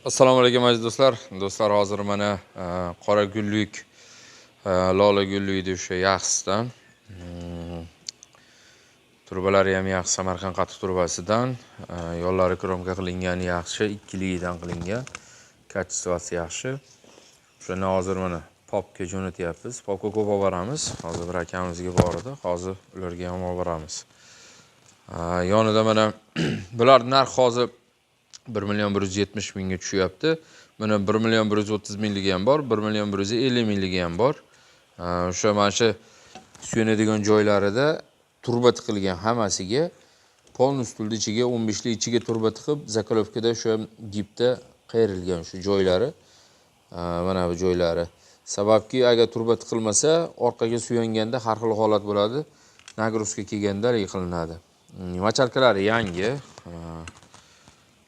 Assalomu alaykum aziz do'stlar. Do'stlar, hozir mana qora gullik, lola gullikni o'sha yaxshisidan, turbalari ham yaxshi, Samarqand qatiq turbasidan, yo'llari kromka qilingan yaxshi, ikkiligidan qilingan, kачествоsi yaxshi. O'shani hozir mana popga jo'natyapmiz. Popga ko'p olib boramiz. Hozir bir akamizga bor edi. Hozir ularga ham olib boramiz. Yonida mana bularning narxi hozir 1.170.000 ga tushyapti. Mana 1.130.000 ham bor, 1.150.000 ham bor. O'sha mana shu suyanadigan joylarida turba tiqilgan hammasiga, polnustulni ichiga 15 lik ichiga turba tiqib, zakolovkada o'sha gipda qayrilgan shu joylari. Mana bu joylari. Sababki agar turba tiqilmasa, orqaga suyanganda har xil holat bo'ladi. Nagruzka kelganda yiqilinadi. Machalkalari yangi.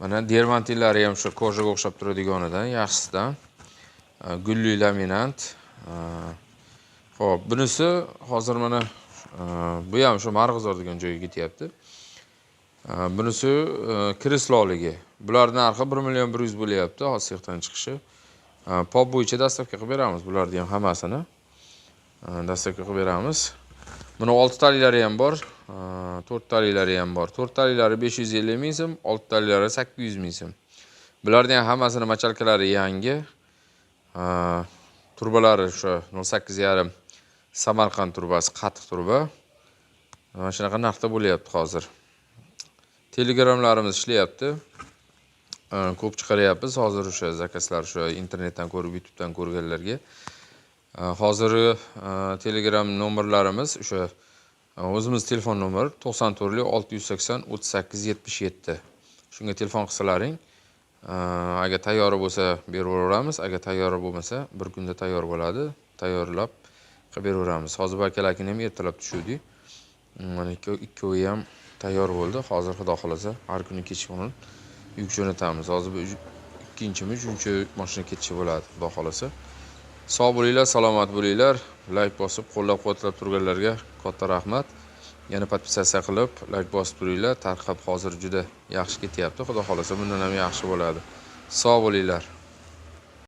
Mana dermantillari ham shu kojaga o'xshab turadiganidan, yaxshisidan. Gulli laminant. Xo'p, bunisi hozir mana bu ham shu Marg'izor degan joyga ketyapti. Bunisi kresloligi. Bularning narxi 1.100.000 bo'lyapti, hozir sexdan chiqishi. Pop bo'yicha dastavka qilib beramiz bularni ham hammasini. Dastavka qilib beramiz. Buni 6 taliklari ham bor, 4 taliklari ham bor. 4 taliklari 550 ming so'm, 6 taliklari 800 ming so'm. Bularning ham hammasini machalkalari yangi. Turbalari shu 0.8.5 Samarqand turbasi, qatiq turba. Mana shunaqa narxda bo'lyapti hozir. Telegramlarimiz ishlayapti. Ko'p chiqaryapmiz hozir o'sha zakazlar, shu internetdan ko'rib, YouTubedan ko'rganlarga. Hozir Telegram nomerlarimiz o'sha o'zimiz telefon nomer 94 680 38 77. Shunga telefon qilsalaring, agar tayyor bo'lsa berib yuboramiz, agar tayyor bo'lmasa bir kunda tayyor bo'ladi, tayyorlab qilib beraveramiz. Hozir akalarning ham ertalab tushuvdik. Mana ikkovi ham tayyor bo'ldi. Hozir xudo xolasa har kuni kechqurun yuk jo'natamiz. Hozir 2-mi, 3-chi mashina ketishi bo'ladi, xudo xolasa. Sog' bo'linglar, salomat bo'linglar. Like bosib, qo'llab-quvvatlab turganlarga katta rahmat. Yana podpisatsiya qilib, like bosib turinglar. Tarqab hozir juda yaxshi ketyapti. Xudo xolasa bundan ham yaxshi bo'ladi. Sog' bo'linglar.